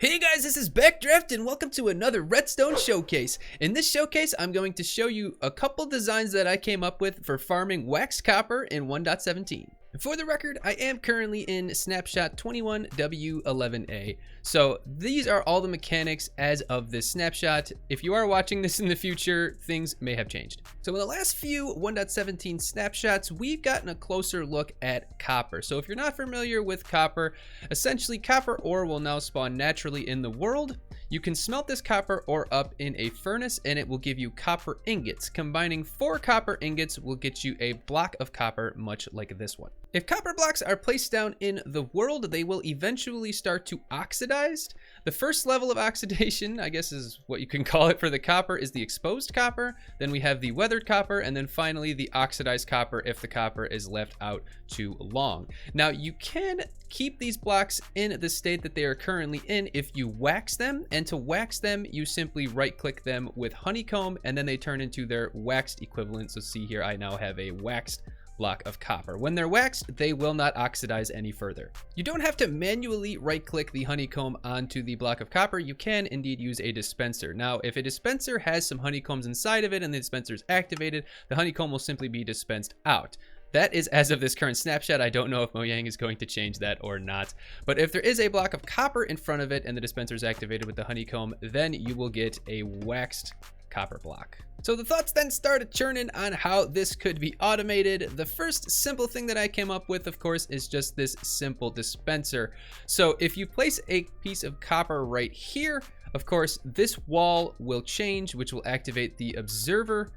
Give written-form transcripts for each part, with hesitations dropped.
Hey guys, this is Backdraft and welcome to another Redstone Showcase. In this showcase, I'm going to show you a couple designs that I came up with for farming waxed copper in 1.17. For the record, I am currently in Snapshot 21W11A. So these are all the mechanics as of this snapshot. If you are watching this in the future, things may have changed. So in the last few 1.17 snapshots, we've gotten a closer look at copper. So if you're not familiar with copper, essentially copper ore will now spawn naturally in the world. You can smelt this copper ore up in a furnace and it will give you copper ingots. Combining 4 copper ingots will get you a block of copper, much like this one. If copper blocks are placed down in the world, they will eventually start to oxidize. The first level of oxidation, I guess is what you can call it for the copper, is the exposed copper. Then we have the weathered copper, and then finally the oxidized copper if the copper is left out too long. Now you can keep these blocks in the state that they are currently in if you wax them, and to wax them you simply right click them with honeycomb and then they turn into their waxed equivalent. So see here, I now have a waxed block of copper. When they're waxed, they will not oxidize any further. You don't have to manually right click the honeycomb onto the block of copper. You can indeed use a dispenser. Now if a dispenser has some honeycombs inside of it and the dispenser is activated, the honeycomb will simply be dispensed out. That is as of this current snapshot. I don't know if Mojang is going to change that or not. But if there is a block of copper in front of it and the dispenser is activated with the honeycomb, then you will get a waxed copper block. So the thoughts then started churning on how this could be automated. The first simple thing that I came up with, of course, is just this simple dispenser. So if you place a piece of copper right here, of course, this wall will change, which will activate the observer.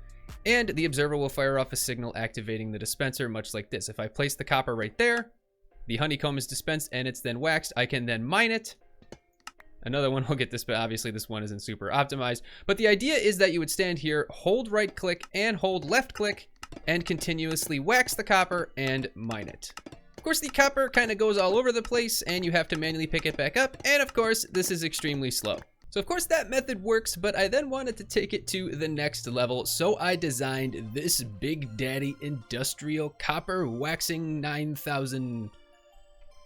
And the observer will fire off a signal activating the dispenser, much like this. If I place the copper right there, the honeycomb is dispensed and it's then waxed. I can then mine it. Another one will get this, but obviously this one isn't super optimized. But the idea is that you would stand here, hold right click and hold left click and continuously wax the copper and mine it. Of course, the copper kind of goes all over the place and you have to manually pick it back up. And of course, this is extremely slow. So of course that method works, but I then wanted to take it to the next level. So I designed this Big Daddy Industrial Copper Waxing 9000.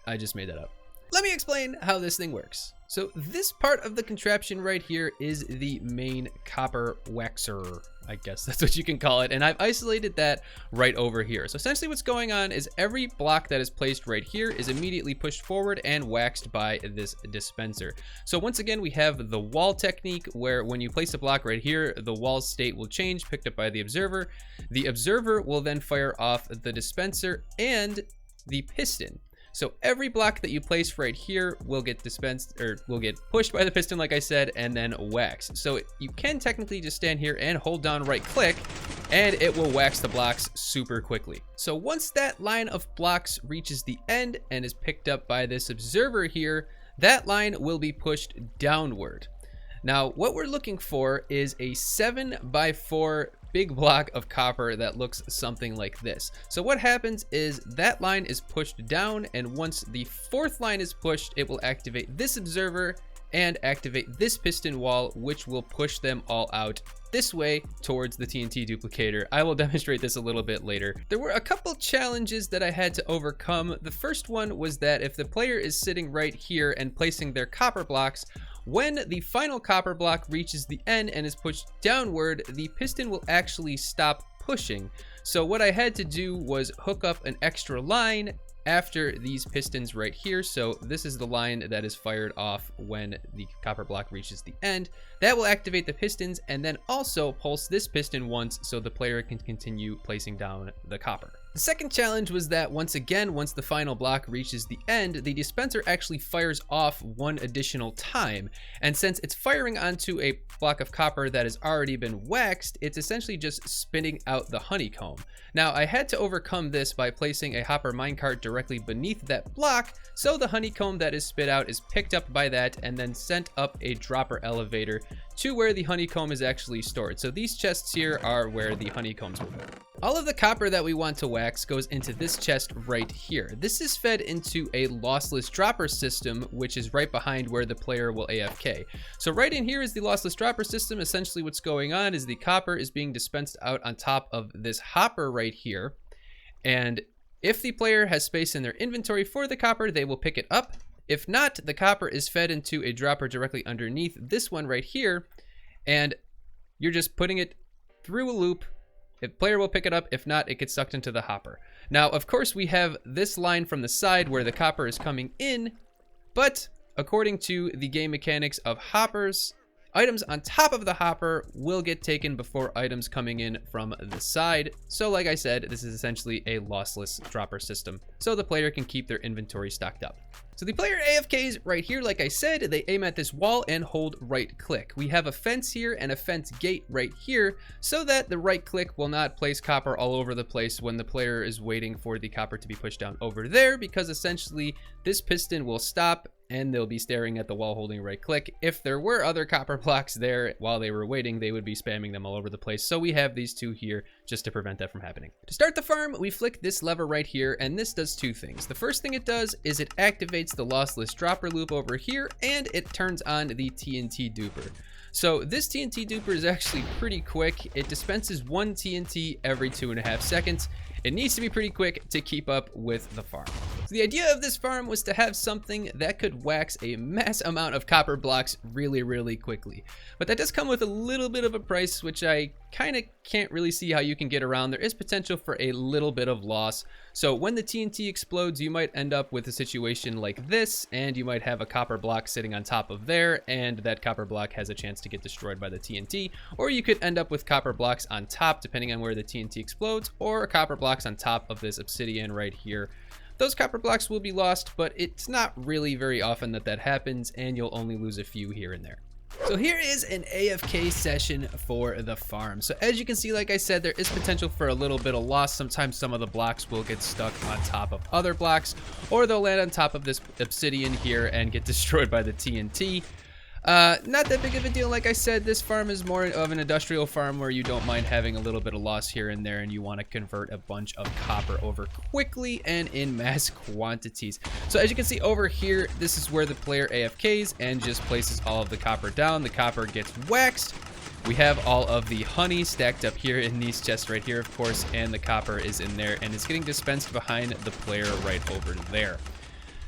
I just made that up. Let me explain how this thing works. So this part of the contraption right here is the main copper waxer. I guess that's what you can call it. And I've isolated that right over here. So essentially what's going on is every block that is placed right here is immediately pushed forward and waxed by this dispenser. So once again, we have the wall technique where when you place a block right here, the wall state will change, picked up by the observer. The observer will then fire off the dispenser and the piston. So every block that you place right here will get dispensed or will get pushed by the piston, like I said, and then waxed. So you can technically just stand here and hold down right click and it will wax the blocks super quickly. So once that line of blocks reaches the end and is picked up by this observer here, that line will be pushed downward. Now what we're looking for is a 7x4 big block of copper that looks something like this. So what happens is that line is pushed down, and once the 4th line is pushed, it will activate this observer and activate this piston wall, which will push them all out this way towards the TNT duplicator. I will demonstrate this a little bit later. There were a couple challenges that I had to overcome. The first one was that if the player is sitting right here and placing their copper blocks, when the final copper block reaches the end and is pushed downward, the piston will actually stop pushing. So what I had to do was hook up an extra line after these pistons right here. So this is the line that is fired off when the copper block reaches the end. That will activate the pistons and then also pulse this piston once so the player can continue placing down the copper. The second challenge was that once again, once the final block reaches the end, the dispenser actually fires off one additional time. And since it's firing onto a block of copper that has already been waxed, it's essentially just spinning out the honeycomb. Now I had to overcome this by placing a hopper minecart directly beneath that block, so the honeycomb that is spit out is picked up by that and then sent up a dropper elevator to where the honeycomb is actually stored. So these chests here are where the honeycombs will go. All of the copper that we want to wax goes into this chest right here. This is fed into a lossless dropper system, which is right behind where the player will AFK. So right in here is the lossless dropper system. Essentially what's going on is the copper is being dispensed out on top of this hopper right here. And if the player has space in their inventory for the copper, they will pick it up. If not, the copper is fed into a dropper directly underneath this one right here, and you're just putting it through a loop. The player will pick it up. If not, it gets sucked into the hopper. Now, of course, we have this line from the side where the copper is coming in, but according to the game mechanics of hoppers, items on top of the hopper will get taken before items coming in from the side. So like I said, this is essentially a lossless dropper system, so the player can keep their inventory stocked up. So the player AFKs right here, like I said, they aim at this wall and hold right click. We have a fence here and a fence gate right here, so that the right click will not place copper all over the place when the player is waiting for the copper to be pushed down over there, because essentially this piston will stop and they'll be staring at the wall holding right click. If there were other copper blocks there while they were waiting, they would be spamming them all over the place. So we have these two here just to prevent that from happening. To start the farm, we flick this lever right here, and this does two things. The first thing it does is it activates the lossless dropper loop over here, and it turns on the TNT duper. So this TNT duper is actually pretty quick. It dispenses 1 TNT every 2.5 seconds. It needs to be pretty quick to keep up with the farm. So the idea of this farm was to have something that could wax a mass amount of copper blocks really quickly. But that does come with a little bit of a price, which I kind of can't really see how you can get around. There is potential for a little bit of loss. So when the TNT explodes, you might end up with a situation like this, and you might have a copper block sitting on top of there, and that copper block has a chance to get destroyed by the TNT. Or you could end up with copper blocks on top, depending on where the TNT explodes, or copper blocks on top of this obsidian right here. Those copper blocks will be lost, but it's not really very often that that happens, and you'll only lose a few here and there. So here is an AFK session for the farm. So as you can see, like I said, there is potential for a little bit of loss. Sometimes some of the blocks will get stuck on top of other blocks, or they'll land on top of this obsidian here and get destroyed by the TNT. Not that big of a deal. Like I said, this farm is more of an industrial farm where you don't mind having a little bit of loss here and there, and you want to convert a bunch of copper over quickly and in mass quantities. So as you can see over here, this is where the player AFKs and just places all of the copper down. The copper gets waxed. We have all of the honey stacked up here in these chests right here, of course, and the copper is in there, and it's getting dispensed behind the player right over there.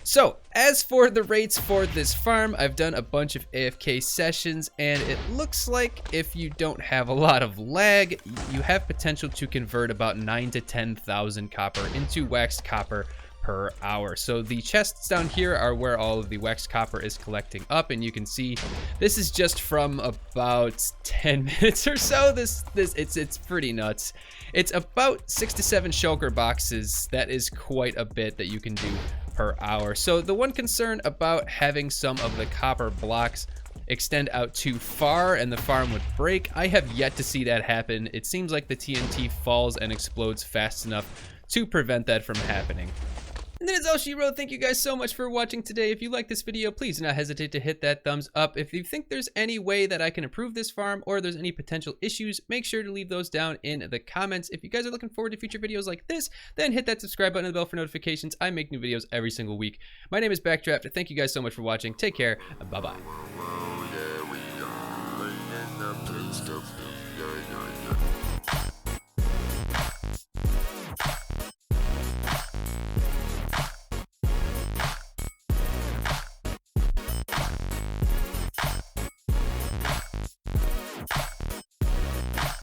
So, as for the rates for this farm, I've done a bunch of AFK sessions, and it looks like if you don't have a lot of lag, you have potential to convert about 9,000 to 10,000 copper into waxed copper per hour. So the chests down here are where all of the waxed copper is collecting up, and you can see this is just from about 10 minutes or so. It's pretty nuts. It's about 6 to 7 shulker boxes. That is quite a bit that you can do per hour. So the one concern about having some of the copper blocks extend out too far and the farm would break, I have yet to see that happen. It seems like the TNT falls and explodes fast enough to prevent that from happening. And that is all she wrote. Thank you guys so much for watching today. If you like this video, please do not hesitate to hit that thumbs up. If you think there's any way that I can improve this farm, or there's any potential issues, make sure to leave those down in the comments. If you guys are looking forward to future videos like this, then hit that subscribe button and the bell for notifications. I make new videos every single week. My name is Backdraft. Thank you guys so much for watching. Take care. Bye-bye.